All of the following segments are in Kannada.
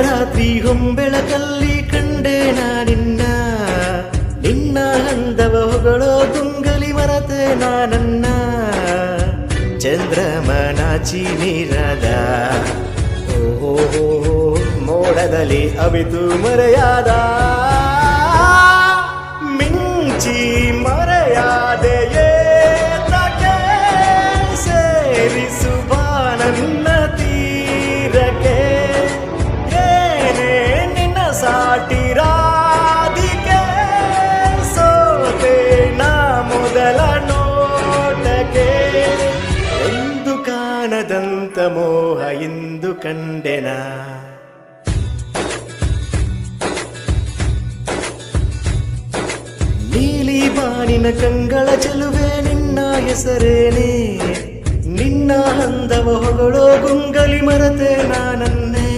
ರಾತ್ರಿ ಹೊಂಬೆಳಕಲ್ಲಿ ಕಂಡೆ ನಿನ್ನ ನಿನ್ನ ಹಂದವ ಹೊಗಳೋ ಗುಂಗಲಿ ಮರತೆ ನಾನನ್ನ ಚಂದ್ರಮನಾಚಿ ನೀರದ ಓಹೋ ಮೋಡದಲ್ಲಿ ಅವಿತು ಮರೆಯಾದ ಮಿಂಚಿ ಮರೆಯಾದೆಯೇ ತಗೆ ಸೇರಿಸುವ ನನ್ನ ತೀರಕ್ಕೆ ಏನೇ ನಿನ್ನ ಸಾಟಿರಾದಿಗೆ ಸೋತೆ ನಾ ಮೊದಲ ನೋಟಕ್ಕೆ ಎಂದು ಕಾಣದಂತ ಮೋಹ ಇಂದು ಕಂಡೆನ ನೀಲಿ ಬಾನಿನ ಕಂಗಳ ಚೆಲುವೆ ನಿನ್ನ ಹೆಸರೇನೆ ನಿನ್ನ ಹಂದವ ಹೊಗಳೋ ಗುಂಗಲಿ ಮರತೆ ನಾನನ್ನೇ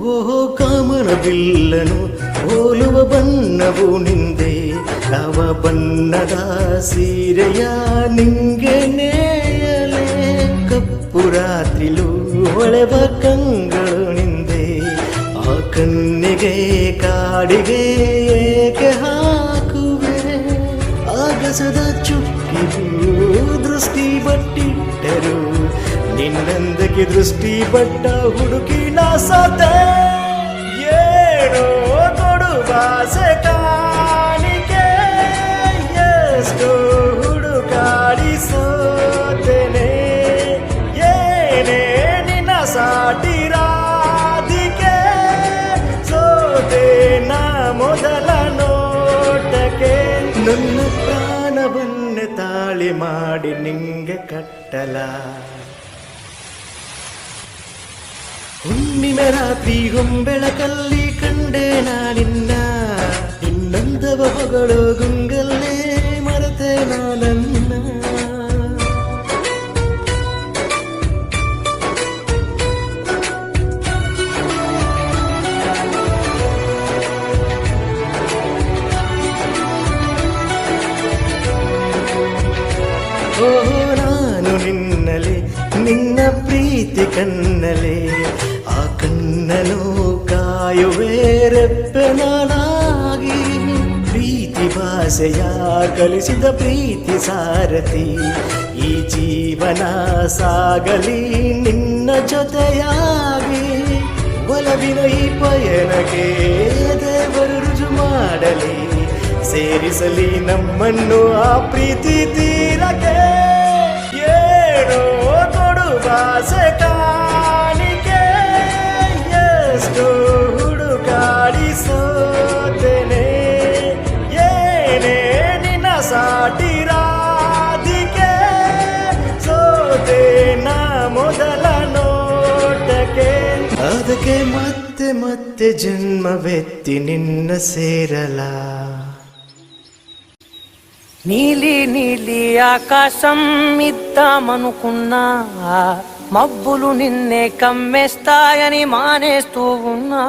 ಓಹೋ ಕಾಮನವಿಲ್ಲನು ಹೋಲುವ ಬಣ್ಣವು ನಿಂದೆ ಯಾವ ಬಣ್ಣದ ಸೀರೆಯ ನಿಂಗೆ ನೇಯಲೆ ಕಪ್ಪು ರಾತ್ರಿಲು ಹೊಳೆವ ಕಂಗಳು ನಿಂದೆ ಆ ಕಣ್ಣಿಗೆ ಕಾಡಿಗೆ ಏಕೆ ಹಾಕುವೆ ಆಗಸದ ಚುಕ್ಕಿಗೂ ದೃಷ್ಟಿ ಬಟ್ಟಿಟ್ಟರು ನಿನ್ನಂದಕ್ಕೆ ದೃಷ್ಟಿ ಬಟ್ಟ ಹುಡುಕಿನ ಸತೆ ಏನೋ ಕೊಡುವಾಸೆ ಕಾಣಿಕೆ ಎಷ್ಟು ಹುಡುಕಾಡಿಸೋತೇನೆ ಏನೇ ನಿನ್ನ ಸಾಟಿರಾದಿಕೆ ಸೋತೆ ನಾ ಮೊದಲ ನೋಟಕ್ಕೆ ನನ್ನ ಪ್ರಾಣವನ್ನೇ ತಾಳಿ ಮಾಡಿ ನಿಂಗೆ ಕಟ್ಟಲ ಹುಣ್ಣಿಮೆ ರಾತ್ರಿ ಹೊಂಬೆಳಕಲ್ಲಿ ಕಂಡೆ ನಿನ್ನ ಇನ್ನೊಂದವ ಹೊಗಳು ಗುಂಗಲ್ಲೇ ಮರತೆ ನಾನನ್ನ ಓಹೋ ನಾನು ನಿನ್ನಲೆ ನಿನ್ನ ಪ್ರೀತಿ ಕನ್ನಲೆ ಆ ಕಣ್ಣನು ಕಾಯುವೆ ರೆಪ್ಪೆ ನಾನಾಗಿ ಪ್ರೀತಿ ಭಾಷೆಯ ಕಲಿಸಿದ ಪ್ರೀತಿ ಸಾರಥಿ ಈ ಜೀವನ ಸಾಗಲಿ ನಿನ್ನ ಜೊತೆಯಾಗಿ ಒಲವಿನ ಈ ಪಯಣಕ್ಕೆ ದೇವರು ರುಜು ಮಾಡಲಿ ಸೇರಿಸಲಿ ನಮ್ಮನ್ನು ಆ ಪ್ರೀತಿ ತೀರಕ್ಕೆ ಏನೋ ಕೊಡುವಾಸೆ ಕಾಣಿಕೆ ಎಷ್ಟು ಹುಡುಕಾಡಿಸೋತೇನೆ ಏನೇ ನಿನ್ನ ಸಾಟಿರಾದಿಕೆ ಸೋತೆ ನಾ ಮೊದಲ ನೋಟಕ್ಕೆ ಅದಕ್ಕೆ ಮತ್ತೆ ಮತ್ತೆ ಜನ್ಮವೆತ್ತಿ ನಿನ್ನ ಸೇರಲ నీలి నీలి ఆకాశం ఇద్దామనుకున్నా మబ్బులు నిన్నే కమ్మేస్తాయని మానేస్తూ ఉన్నా